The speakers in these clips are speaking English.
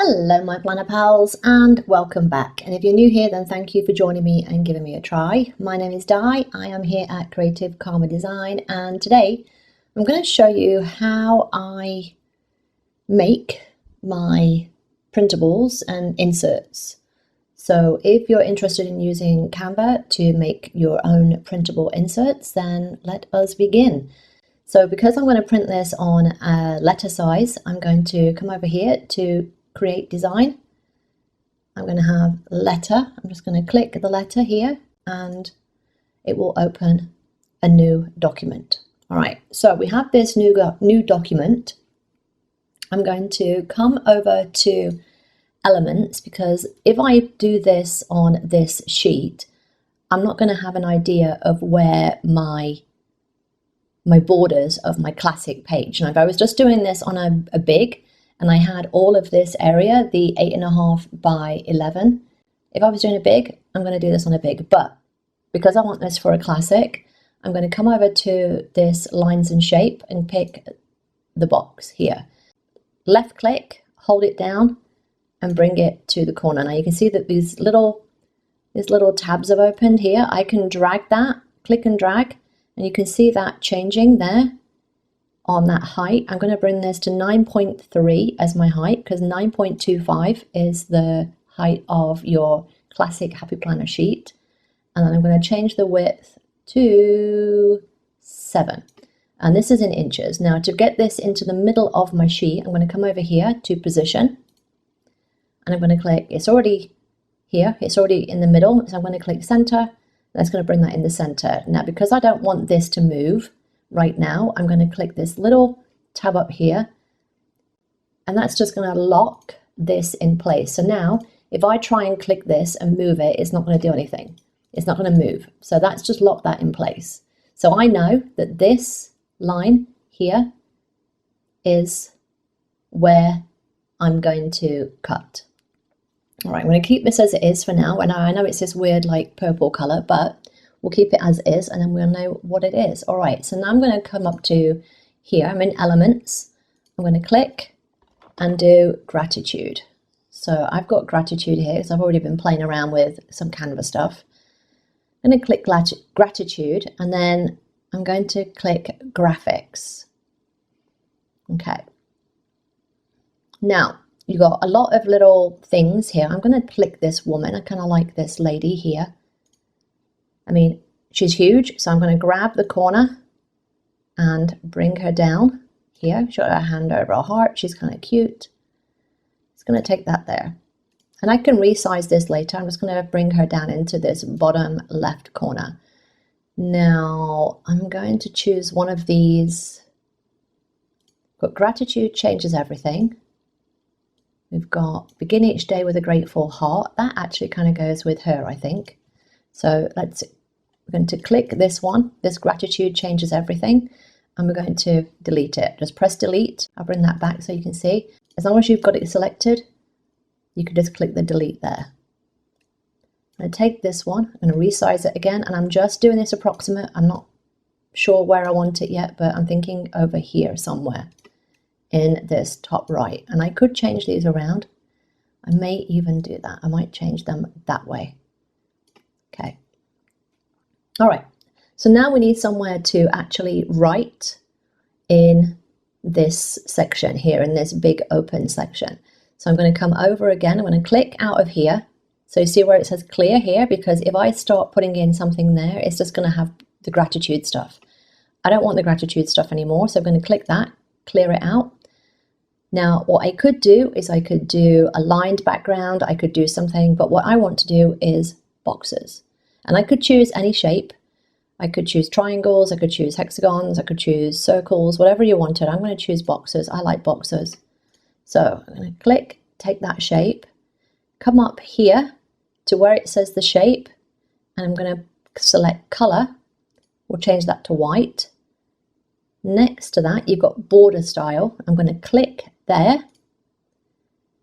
Hello my planner pals and welcome back, and if you're new here then thank you for joining me and giving me a try. My name is Di, I am here at Creative Karma Design, and today I'm going to show you how I make my printables and inserts. So if you're interested in using Canva to make your own printable inserts, then let us begin. So because I'm going to print this on a letter size, I'm going to come over here to create design. I'm going to have letter. I'm just going to click the letter here and it will open a new document. All right, so we have this new document. I'm going to come over to elements, because if I do this on this sheet, I'm not going to have an idea of where my borders of my classic page. Now, if I was just doing this on a big, and I had all of this area, the 8.5 by 11. If I was doing a big, I'm going to do this on a big, but because I want this for a classic, I'm going to come over to this lines and shape and pick the box here. Left click, hold it down and bring it to the corner. Now you can see that these little tabs have opened here. I can drag that, click and drag, and you can see that changing there. On that height, I'm going to bring this to 9.3 as my height, because 9.25 is the height of your classic Happy Planner sheet. And then I'm going to change the width to 7. And this is in inches. Now to get this into the middle of my sheet, I'm going to come over here to position. And I'm going to click, it's already here, it's already in the middle. So I'm going to click center. That's going to bring that in the center. Now because I don't want this to move, right now, I'm going to click this little tab up here, and that's just going to lock this in place. So now, if I try and click this and move it, it's not going to do anything. It's not going to move. So that's just locked that in place. So I know that this line here is where I'm going to cut. All right, I'm going to keep this as it is for now. And I know it's this weird like purple color, but we'll keep it as is, and then we'll know what it is. All right, so now I'm going to come up to here. I'm in elements. I'm going to click and do gratitude. So I've got gratitude here because I've already been playing around with some Canva stuff. I'm going to click gratitude, and then I'm going to click graphics. Okay. Now, you've got a lot of little things here. I'm going to click this woman. I kind of like this lady here. I mean, she's huge, so I'm going to grab the corner and bring her down here. She's got her hand over her heart. She's kind of cute. It's going to take that there. And I can resize this later. I'm just going to bring her down into this bottom left corner. Now, I'm going to choose one of these. Got gratitude changes everything. We've got begin each day with a grateful heart. That actually kind of goes with her, I think. So we're going to click this one, this gratitude changes everything, and we're going to delete it. Just press delete. I'll bring that back so you can see. As long as you've got it selected, you can just click the delete there. I'm going to take this one, I'm going to resize it again, and I'm just doing this approximate. I'm not sure where I want it yet, but I'm thinking over here somewhere in this top right. And I could change these around. I may even do that. I might change them that way. Okay. All right, so now we need somewhere to actually write in this section here, in this big open section. So I'm going to come over again. I'm going to click out of here. So you see where it says clear here, because if I start putting in something there, it's just going to have the gratitude stuff. I don't want the gratitude stuff anymore, so I'm going to click that, clear it out. Now, what I could do is I could do a lined background. I could do something, but what I want to do is boxes. And I could choose any shape. I could choose triangles, I could choose hexagons, I could choose circles, whatever you wanted. I'm going to choose boxes. I like boxes. So I'm going to click, take that shape, come up here to where it says the shape, and I'm going to select color. We'll change that to white. Next to that, you've got border style. I'm going to click there.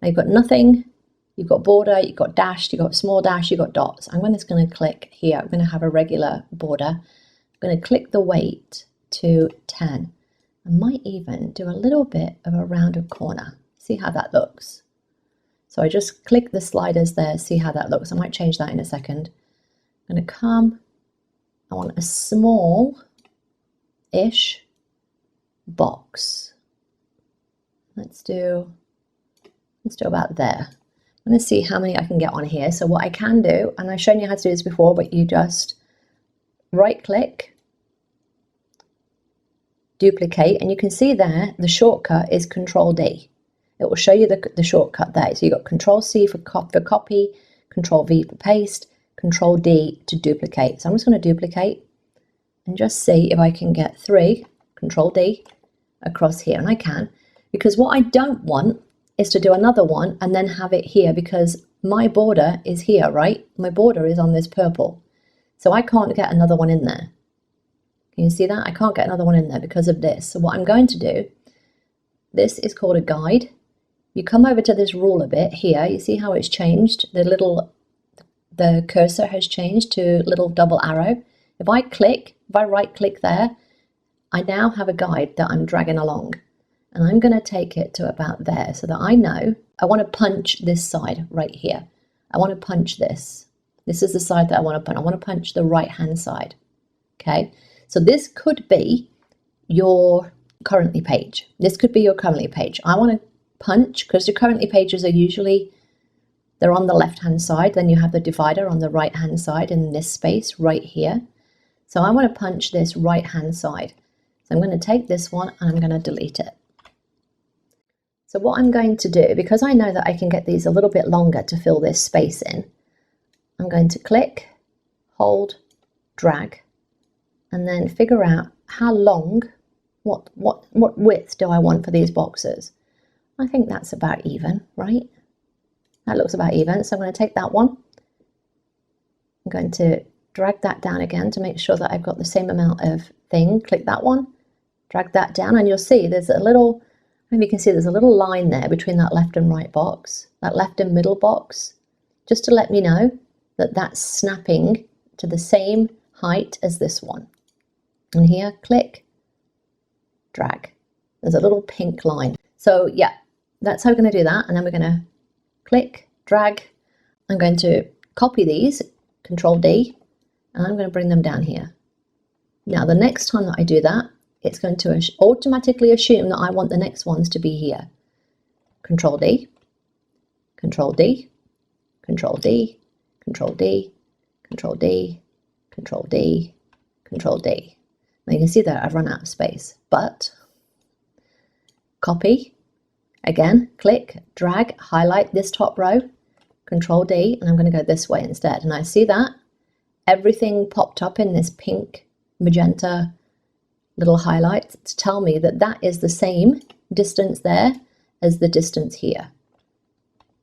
Now you've got nothing. You've got border, you've got dashed, you've got small dash, you've got dots. I'm just going to click here. I'm going to have a regular border. I'm going to click the weight to 10. I might even do a little bit of a rounded corner. See how that looks. So I just click the sliders there, see how that looks. I might change that in a second. I'm going to come, I want a small-ish box. Let's do about there. I'm going to see how many I can get on here. So what I can do, and I've shown you how to do this before, but you just right click, duplicate, and you can see there the shortcut is Control D. It will show you the shortcut there. So you've got Control C for copy, Control V for paste, Control D to duplicate. So I'm just going to duplicate and just see if I can get 3, Control D, across here. And I can, because what I don't want is to do another one and then have it here, because my border is here, right? My border is on this purple. So I can't get another one in there. Can you see that? I can't get another one in there because of this. So what I'm going to do, this is called a guide. You come over to this ruler bit here. You see how it's changed? The cursor has changed to little double arrow. If I right click there, I now have a guide that I'm dragging along. And I'm going to take it to about there so that I know I want to punch this side right here. I want to punch this. This is the side that I want to punch. I want to punch the right hand side. Okay, so this could be your currently page. This could be your currently page. I want to punch, because your currently pages are usually, they're on the left hand side. Then you have the divider on the right hand side in this space right here. So I want to punch this right hand side. So I'm going to take this one and I'm going to delete it. So what I'm going to do, because I know that I can get these a little bit longer to fill this space in, I'm going to click, hold, drag, and then figure out how long, what width do I want for these boxes. I think that's about even, right? That looks about even. So I'm going to take that one. I'm going to drag that down again to make sure that I've got the same amount of thing. Click that one, drag that down, and you'll see there's a little, maybe you can see there's a little line there between that left and right box, that left and middle box, just to let me know that that's snapping to the same height as this one. And here, click, drag. There's a little pink line. So yeah, that's how we're going to do that. And then we're going to click, drag. I'm going to copy these, Control D, and I'm going to bring them down here. Now, the next time that I do that, it's going to automatically assume that I want the next ones to be here. Control D, Control D, Control D, Control D, Control D, Control D, Control D. Now you can see that I've run out of space, but copy, again, click, drag, highlight this top row, Control D, and I'm going to go this way instead. And I see that everything popped up in this pink, magenta, little highlights to tell me that that is the same distance there as the distance here.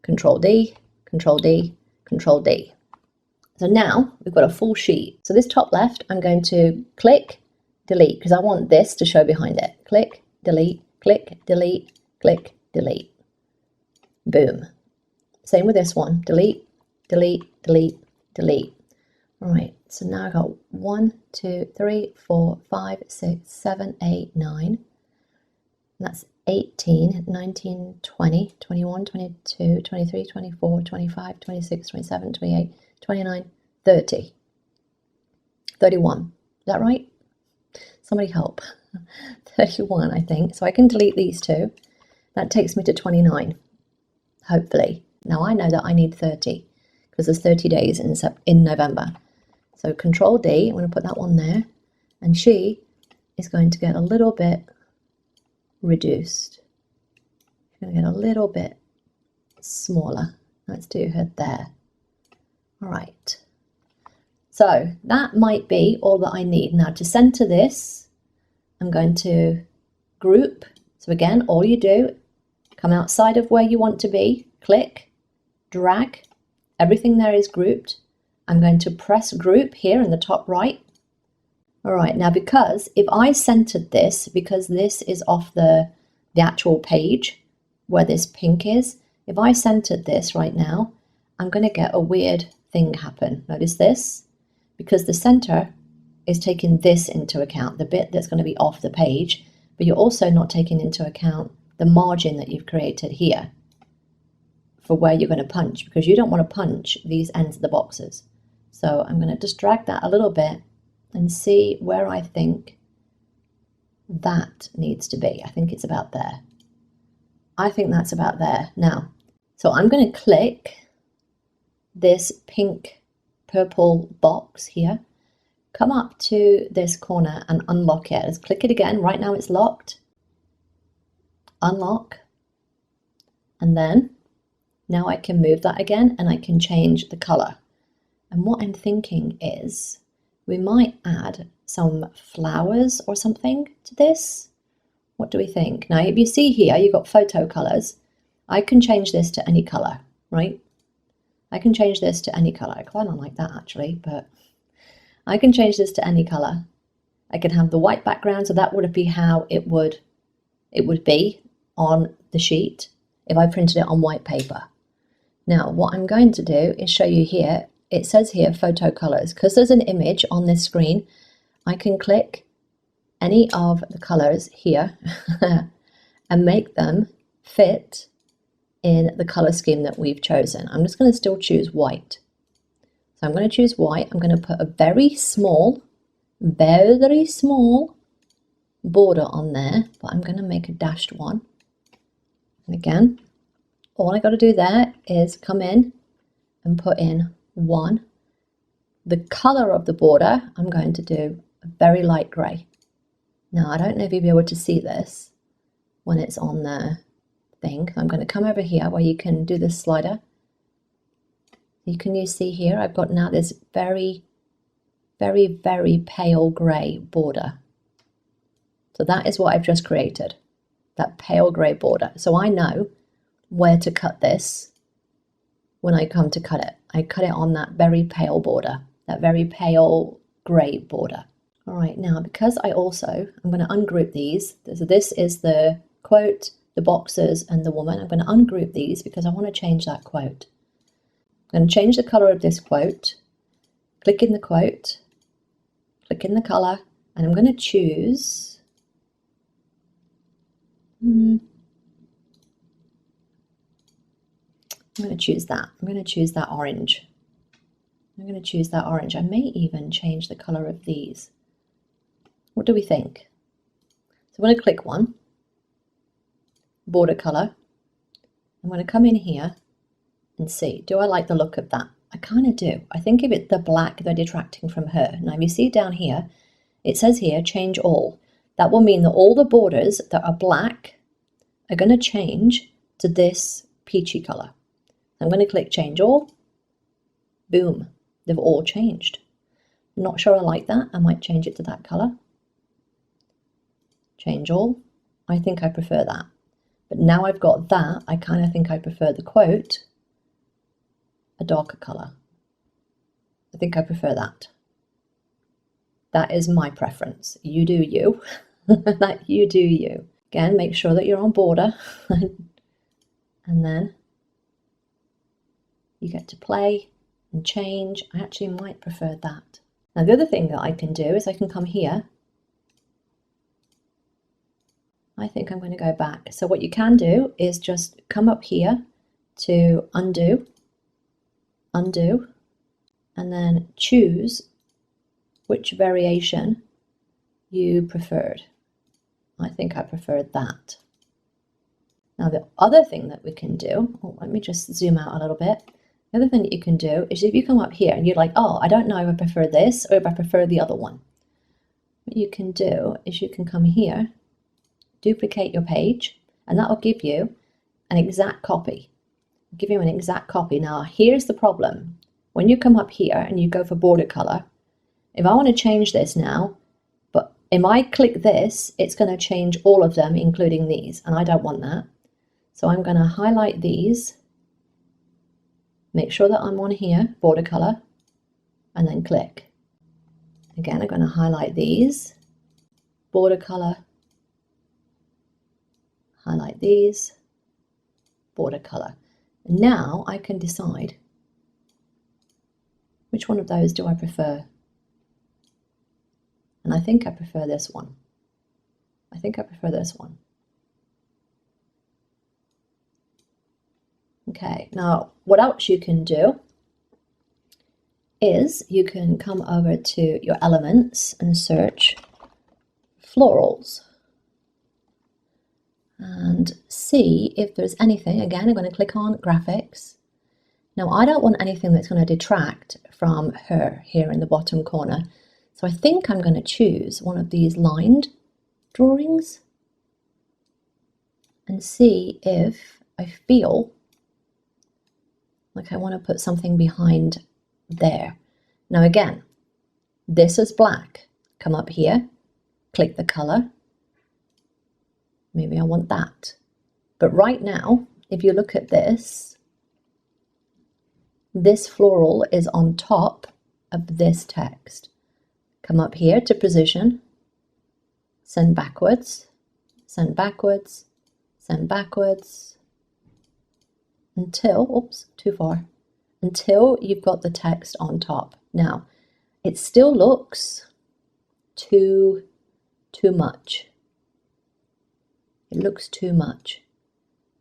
Control D, Control D, Control D. So now we've got a full sheet. So this top left, I'm going to click, delete, because I want this to show behind it. Click, delete, click, delete, click, delete. Boom. Same with this one. Delete, delete, delete, delete. All right, so now I've got 1, 2, 3, 4, 5, 6, 7, 8, 9. That's 18, 19, 20, 21, 22, 23, 24, 25, 26, 27, 28, 29, 30. 31. Is that right? Somebody help. 31, I think. So I can delete these two. That takes me to 29, hopefully. Now I know that I need 30 because there's 30 days in November. So Control D, I'm going to put that one there, and she is going to get a little bit reduced. She's going to get a little bit smaller. Let's do her there. All right. So that might be all that I need. Now to center this, I'm going to group. So again, all you do, come outside of where you want to be, click, drag, everything there is grouped. I'm going to press group here in the top right. All right, now because if I centered this, because this is off the actual page where this pink is, if I centered this right now, I'm going to get a weird thing happen. Notice this, because the center is taking this into account, the bit that's going to be off the page, but you're also not taking into account the margin that you've created here for where you're going to punch, because you don't want to punch these ends of the boxes. So I'm going to just drag that a little bit and see where I think that needs to be. I think it's about there. I think that's about there. Now, so I'm going to click this pink purple box here, come up to this corner and unlock it. Let's click it again. Right now it's locked. Unlock. And then now I can move that again and I can change the color. And what I'm thinking is we might add some flowers or something to this. What do we think? Now, if you see here, you've got photo colors. I can change this to any color, right? I can change this to any color. I quite don't like that actually, but I can change this to any color. I can have the white background, so that would be how it would be on the sheet if I printed it on white paper. Now, what I'm going to do is show you here. It says here photo colors. Because there's an image on this screen, I can click any of the colors here and make them fit in the color scheme that we've chosen. I'm just going to still choose white. So I'm going to choose white. I'm going to put a very small border on there, but I'm going to make a dashed one. And again, all I got to do there is come in and put in 1. The color of the border, I'm going to do a very light gray. Now, I don't know if you'll be able to see this when it's on the thing. I'm going to come over here where you can do this slider. You see here, I've got now this very, very, very pale gray border. So that is what I've just created, that pale gray border. So I know where to cut this when I come to cut it. I cut it on that very pale border, that very pale gray border. All right, now because I'm going to ungroup these. So this is the quote, the boxes, and the woman. I'm going to ungroup these because I want to change that quote. I'm going to change the color of this quote, click in the quote, click in the color, and I'm going to choose I'm going to choose that. I'm going to choose that orange. I'm going to choose that orange. I may even change the color of these. What do we think? So I'm going to click one, border color. I'm going to come in here and see, do I like the look of that? I kind of do. I think if it's the black, they're detracting from her. Now, if you see down here, it says here, change all. That will mean that all the borders that are black are going to change to this peachy color. I'm going to click change all. Boom, they've all changed. I'm not sure I like that. I might change it to that color. Change all. I think I prefer that. But now I've got that, I kind of think I prefer the quote a darker color. I think I prefer that. That is my preference. You do you. That you do you. Again, make sure that you're on border. And then you get to play and change. I actually might prefer that. Now the other thing that I can do is I can come here. I think I'm going to go back. So what you can do is just come up here to undo, undo, and then choose which variation you preferred. I think I preferred that. Now the other thing that we can do, let me just zoom out a little bit. The other thing that you can do is if you come up here and you're like, oh, I don't know if I prefer this or if I prefer the other one. What you can do is you can come here, duplicate your page, and that will give you an exact copy. Give you an exact copy. Now here's the problem. When you come up here and you go for border color, if I want to change this now, but if I click this, it's going to change all of them, including these, and I don't want that. So I'm going to highlight these, make sure that I'm on here, border color, and then click. Again, I'm going to highlight these, border color, highlight these, border color. And now I can decide which one of those do I prefer. And I think I prefer this one. I think I prefer this one. Okay, now what else you can do is you can come over to your elements and search florals and see if there's anything. Again, I'm going to click on graphics. Now I don't want anything that's going to detract from her here in the bottom corner. So I think I'm going to choose one of these lined drawings and see if I feel like I want to put something behind there. Now again, this is black. Come up here, click the color. Maybe I want that. But right now, if you look at this floral is on top of this text. Come up here to position, send backwards, send backwards, send backwards, until, oops, too far, until you've got the text on top. Now, it still looks too much. It looks too much.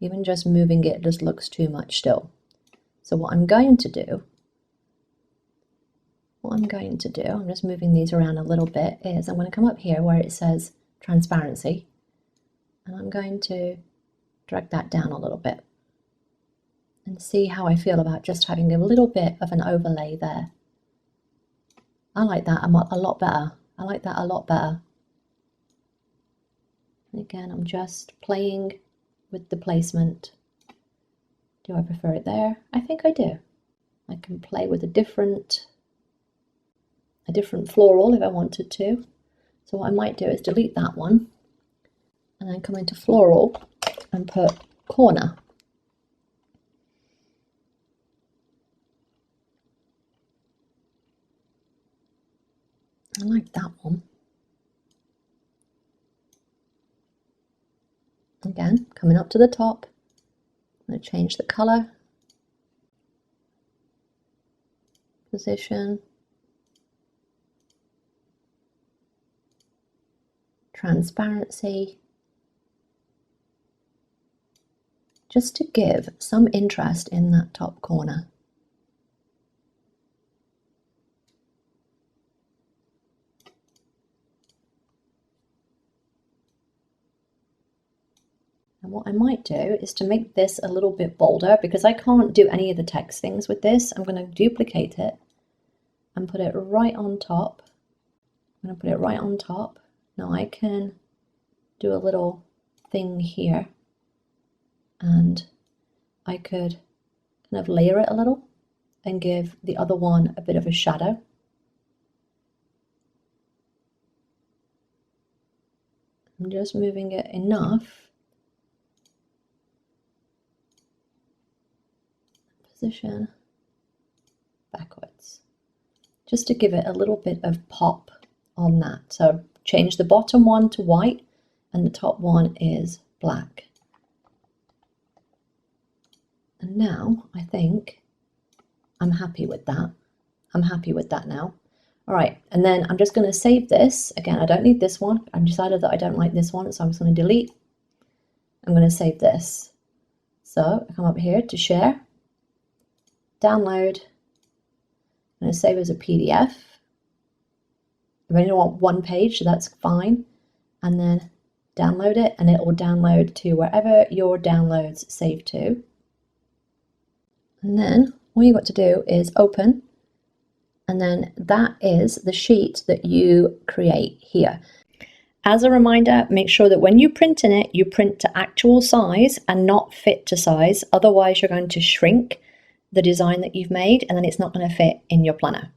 Even just moving it just looks too much still. So what I'm going to do, I'm just moving these around a little bit, is I'm going to come up here where it says transparency, and I'm going to drag that down a little bit and see how I feel about just having a little bit of an overlay there. I like that a lot better. I like that a lot better. And again, I'm just playing with the placement. Do I prefer it there? I think I do. I can play with a different floral if I wanted to. So what I might do is delete that one and then come into floral and put corner. I like that one. Again, coming up to the top, I'm going to change the color, position, transparency, just to give some interest in that top corner. And what I might do is to make this a little bit bolder, because I can't do any of the text things with this. I'm going to duplicate it and put it right on top. I'm going to put it right on top. Now I can do a little thing here, and I could kind of layer it a little and give the other one a bit of a shadow. I'm just moving it enough. Position backwards, just to give it a little bit of pop on that. So change the bottom one to white and the top one is black. And now I think I'm happy with that. I'm happy with that now. All right, and then I'm just going to save this. Again, I don't need this one. I've decided that I don't like this one, so I'm just going to delete. I'm going to save this. So I come up here to share, download. I'm going to save as a PDF. I only want one page, so that's fine. And then download it, and it will download to wherever your downloads save to. And then all you've got to do is open, and then that is the sheet that you create here. As a reminder, make sure that when you print in it, you print to actual size and not fit to size. Otherwise, you're going to shrink the design that you've made, and then it's not going to fit in your planner.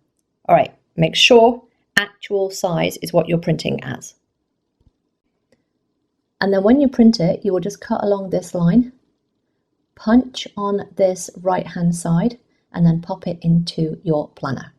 All right, make sure actual size is what you're printing as. And then when you print it, you will just cut along this line, punch on this right-hand side, and then pop it into your planner.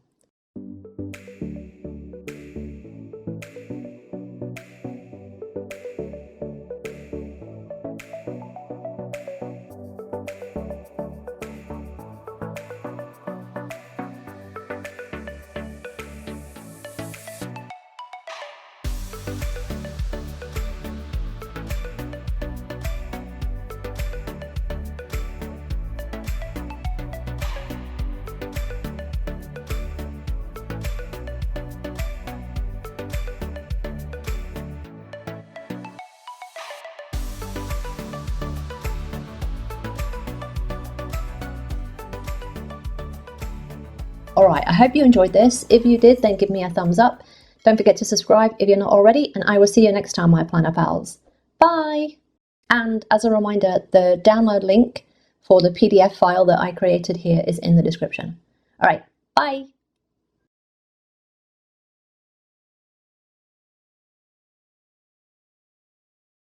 Alright, I hope you enjoyed this. If you did, then give me a thumbs up. Don't forget to subscribe if you're not already, and I will see you next time, my planner pals. Bye! And as a reminder, the download link for the PDF file that I created here is in the description. Alright, bye!